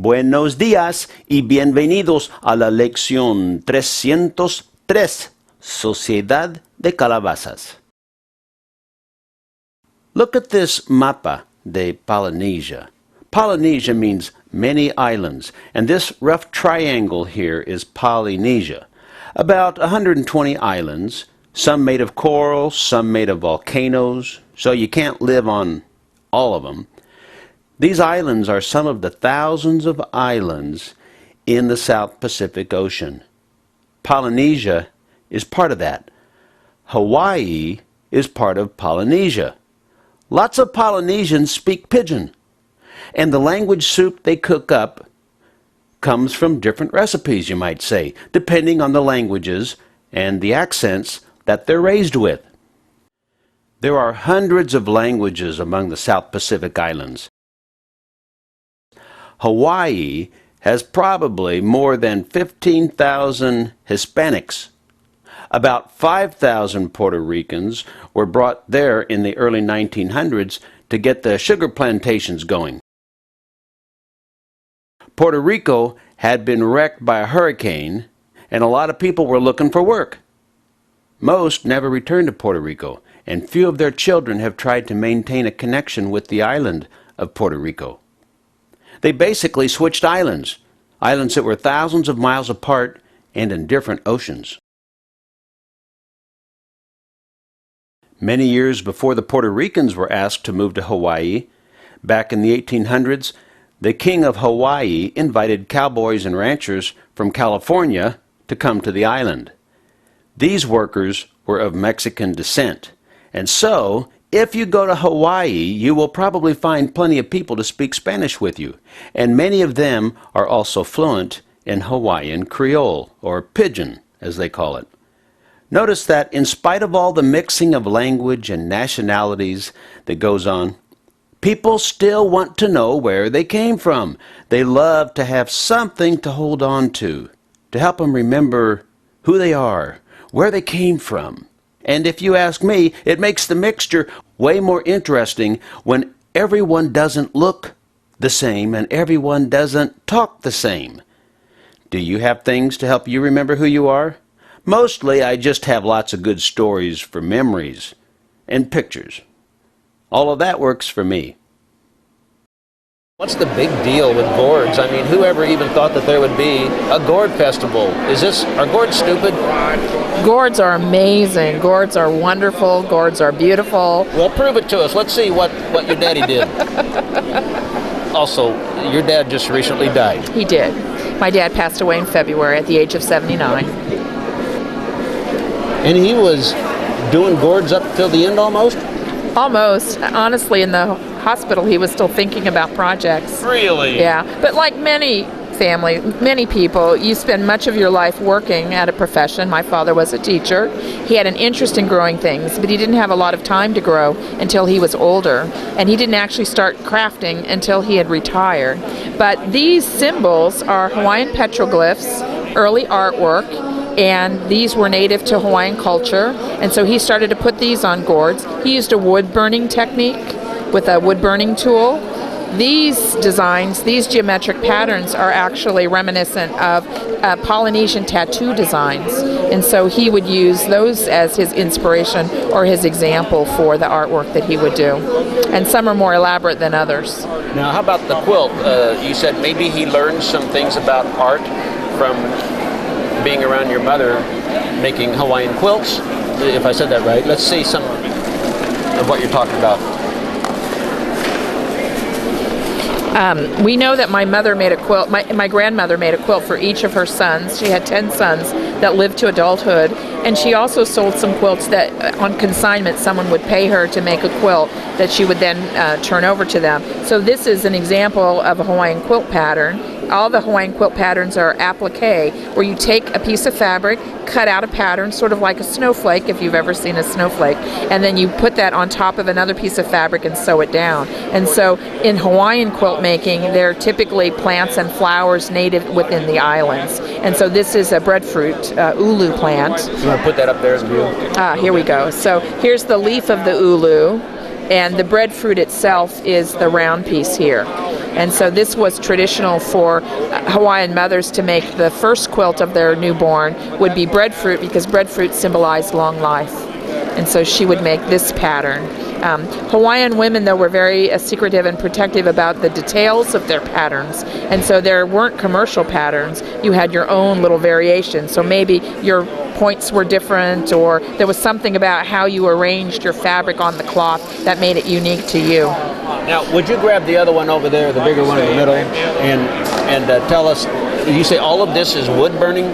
Buenos días y bienvenidos a la lección 303, Sociedad de Calabazas. Look at this mapa de Polynesia. Polynesia means many islands, and this rough triangle here is Polynesia. About 120 islands, some made of coral, some made of volcanoes, so you can't live on all of them. These islands are some of the thousands of islands in the South Pacific Ocean. Polynesia is part of that. Hawaii is part of Polynesia. Lots of Polynesians speak pidgin, and the language soup they cook up comes from different recipes, you might say, depending on the languages and the accents that they're raised with. There are hundreds of languages among the South Pacific Islands. Hawaii has probably more than 15,000 Hispanics. About 5,000 Puerto Ricans were brought there in the early 1900s to get the sugar plantations going. Puerto Rico had been wrecked by a hurricane, and a lot of people were looking for work. Most never returned to Puerto Rico, and few of their children have tried to maintain a connection with the island of Puerto Rico. They basically switched islands that were thousands of miles apart and in different oceans. Many years before the Puerto Ricans were asked to move to Hawaii, back in the 1800s, the king of Hawaii invited cowboys and ranchers from California to come to the island. These workers were of Mexican descent, and so if you go to Hawaii, you will probably find plenty of people to speak Spanish with you, and many of them are also fluent in Hawaiian Creole, or pidgin, as they call it. Notice that in spite of all the mixing of language and nationalities that goes on, people still want to know where they came from. They love to have something to hold on to help them remember who they are, where they came from. And if you ask me, it makes the mixture way more interesting when everyone doesn't look the same and everyone doesn't talk the same. Do you have things to help you remember who you are? Mostly, I just have lots of good stories for memories and pictures. All of that works for me. What's the big deal with gourds? I mean, whoever even thought that there would be a gourd festival? Are gourds stupid? Gourds are amazing. Gourds are wonderful. Gourds are beautiful. Well, prove it to us. Let's see what your daddy did. Also, your dad just recently died. He did. My dad passed away in February at the age of 79. And he was doing gourds up till the end almost? Almost. Honestly, in the hospital, he was still thinking about projects. Really? Yeah. But like many people, you spend much of your life working at a profession. My father was a teacher. He had an interest in growing things, but he didn't have a lot of time to grow until he was older. And he didn't actually start crafting until he had retired. But these symbols are Hawaiian petroglyphs, early artwork, and these were native to Hawaiian culture. And so he started to put these on gourds. He used a wood burning technique with a wood burning tool. These designs, these geometric patterns are actually reminiscent of Polynesian tattoo designs. And so he would use those as his inspiration or his example for the artwork that he would do. And some are more elaborate than others. Now, how about the quilt? You said maybe he learned some things about art from being around your mother making Hawaiian quilts, if I said that right. Let's see some of what you're talking about. We know that my mother made a quilt, my grandmother made a quilt for each of her sons. She had 10 sons that lived to adulthood, and she also sold some quilts that on consignment someone would pay her to make a quilt that she would then turn over to them. So this is an example of a Hawaiian quilt pattern. All the Hawaiian quilt patterns are applique, where you take a piece of fabric, cut out a pattern, sort of like a snowflake, if you've ever seen a snowflake, and then you put that on top of another piece of fabric and sew it down. And so in Hawaiian quilt making, they're typically plants and flowers native within the islands. And so this is a breadfruit, ulu plant. You want to put that up there in view? Here we go. So here's the leaf of the ulu, and the breadfruit itself is the round piece here. And so this was traditional for Hawaiian mothers to make. The first quilt of their newborn would be breadfruit, because breadfruit symbolized long life. And so she would make this pattern. Hawaiian women, though, were very secretive and protective about the details of their patterns. And so there weren't commercial patterns. You had your own little variations. So maybe your points were different, or there was something about how you arranged your fabric on the cloth that made it unique to you. Now, would you grab the other one over there, the bigger one in the middle, and tell us, you say all of this is wood burning?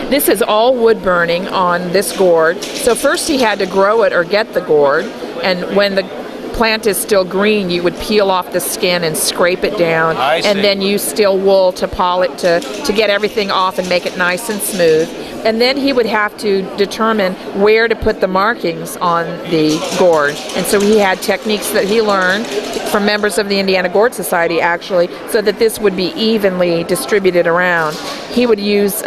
This is all wood burning on this gourd. So first he had to grow it or get the gourd, and when the plant is still green, you would peel off the skin and scrape it down, and then use steel wool to polish it to get everything off and make it nice and smooth. And then he would have to determine where to put the markings on the gourd. And so he had techniques that he learned from members of the Indiana Gourd Society, actually, so that this would be evenly distributed around. He would use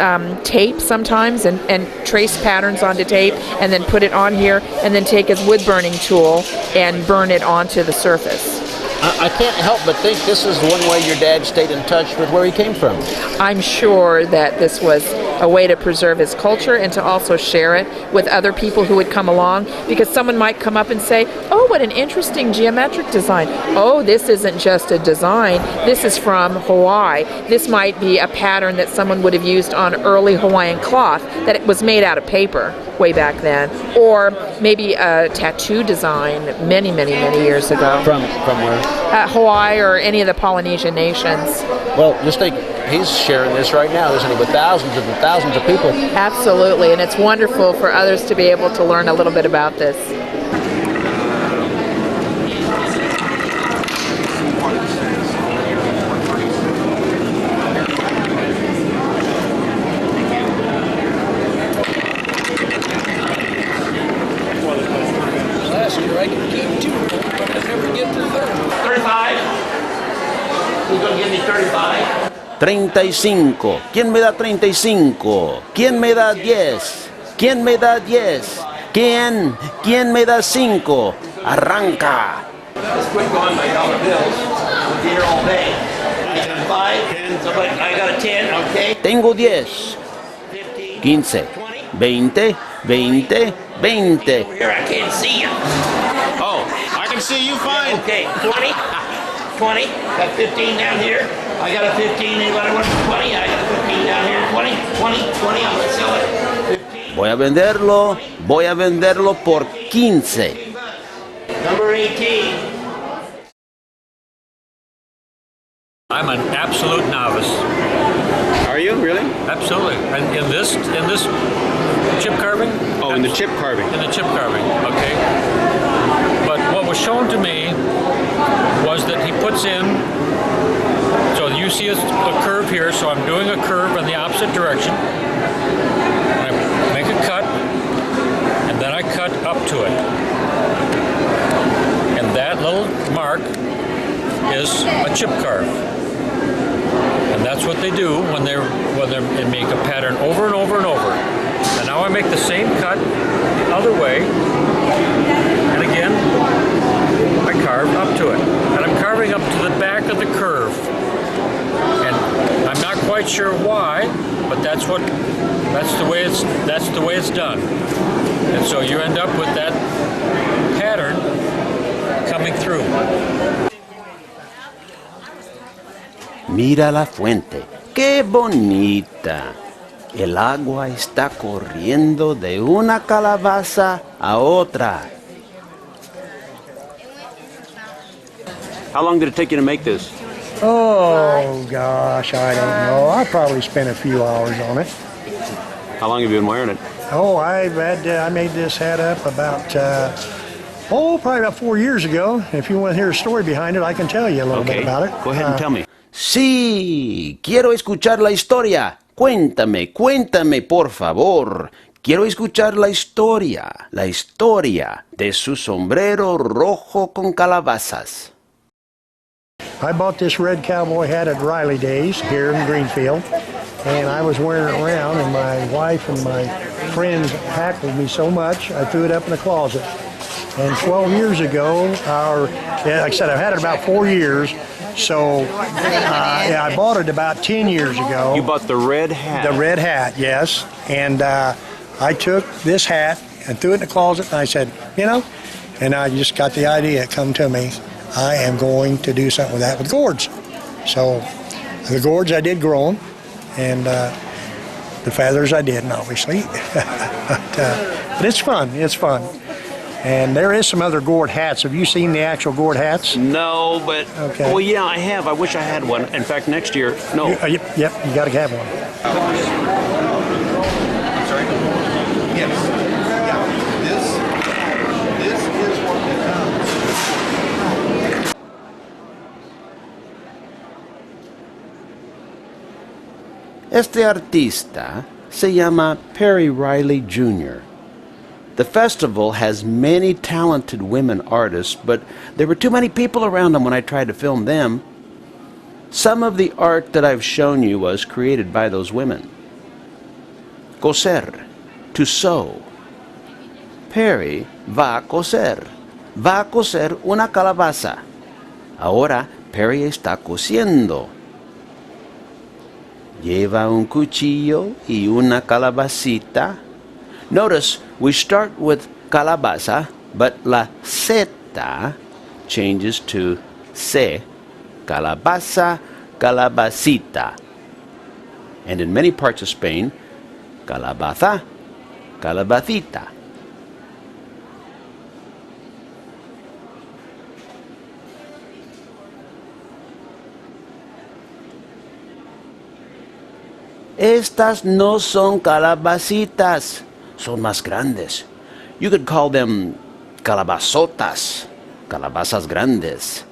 tape sometimes and trace patterns onto tape and then put it on here, and then take his wood burning tool and burn it onto the surface. I can't help but think this is one way your dad stayed in touch with where he came from. I'm sure that this was a way to preserve his culture and to also share it with other people who would come along, because someone might come up and say, oh, what an interesting geometric design. Oh, this isn't just a design. This is from Hawaii. This might be a pattern that someone would have used on early Hawaiian cloth that it was made out of paper way back then, or maybe a tattoo design many, many, many years ago. From where? Hawaii or any of the Polynesian nations. Well, just think, he's sharing this right now, isn't he, with thousands and thousands of people. Absolutely, and it's wonderful for others to be able to learn a little bit about this. Last year I could keep 2, but I never get to 35. Who's going to give me 35? 35. ¿Quién me da 35? ¿Quién me da 10? ¿Quién me da 10? ¿Quién me da 5? Arranca. Let's quit going by dollar bills. We'll be here all day. I got 5, 10, somebody, I got a 10, okay? Tengo 10. 15. 20. 20. 20. Over here I can't see you. Oh, I can see you fine. Okay, 20. 20. Got 15 down here. I got a 15. Anybody want 20? I got a 15 down here. 20. I'm going to sell it. 15. Voy a venderlo por 15. Number 18. I'm an absolute novice. Are you really? Absolutely. And in this chip carving? Oh, in the chip carving. In the chip carving, okay. But what was shown to me was that he puts in, so you see a curve here, so I'm doing a curve in the opposite direction. I make a cut, and then I cut up to it. And that little mark is a chip carve. And that's what they do when they make a pattern over and over and over. And now I make the same cut the other way, and again I carve up to it. And I'm carving up to the back of the curve. And I'm not quite sure why, but that's the way it's done. And so you end up with that pattern coming through. Mira la fuente, qué bonita. El agua está corriendo de una calabaza a otra. How long did it take you to make this? Oh gosh, I don't know. I probably spent a few hours on it. How long have you been wearing it? Oh, I made this hat up about probably about 4 years ago. If you want to hear a story behind it, I can tell you a little bit about it. Go ahead and tell me. Sí, quiero escuchar la historia. Cuéntame, por favor. Quiero escuchar la historia de su sombrero rojo con calabazas. I bought this red cowboy hat at Riley Days here in Greenfield, and I was wearing it around, and my wife and my friends heckled me so much, I threw it up in the closet. And 12 years ago, like I said, I've had it about 4 years, So yeah, I bought it about 10 years ago. You bought the red hat. The red hat, yes. And I took this hat and threw it in the closet, and I said, you know, and I just got the idea, it come to me, I am going to do something with that with gourds. So the gourds I did grow them, and the feathers I didn't, obviously. But it's fun, it's fun. And there is some other gourd hats. Have you seen the actual gourd hats? No, but Okay. well, yeah, I have. I wish I had one. In fact, next year, no. Yep, you got to have one. Yes. Yeah. This is what it comes. Este artista se llama Perry Riley Jr. The festival has many talented women artists, but there were too many people around them when I tried to film them. Some of the art that I've shown you was created by those women. Coser, to sew. Perry va a coser una calabaza. Ahora Perry está cosiendo. Lleva un cuchillo y una calabacita. Notice we start with calabaza, but la zeta changes to se. Calabaza, calabacita. And in many parts of Spain, calabaza, calabacita. Estas no son calabacitas, son más grandes. You could call them calabazotas, calabazas grandes.